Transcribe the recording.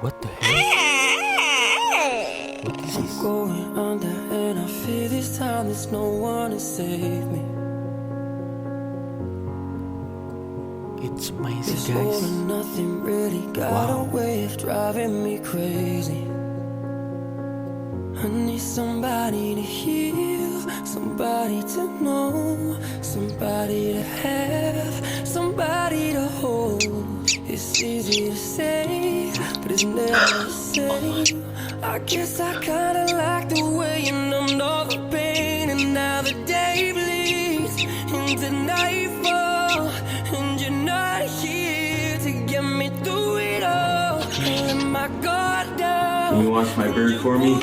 What the hell? What is this? I'm going under and I fear this time there's no one to save me. It's amazing, This all guys. or nothing really got a way of driving me crazy. I need somebody to heal, somebody to know, somebody to have, somebody to hold. It's easy to say, but it's never the same. I guess I kinda like the way you numbed all the pain, and now the day bleeds into nightfall, and you're not here to get me through it all. I let my guard down. Can you watch my bird for me?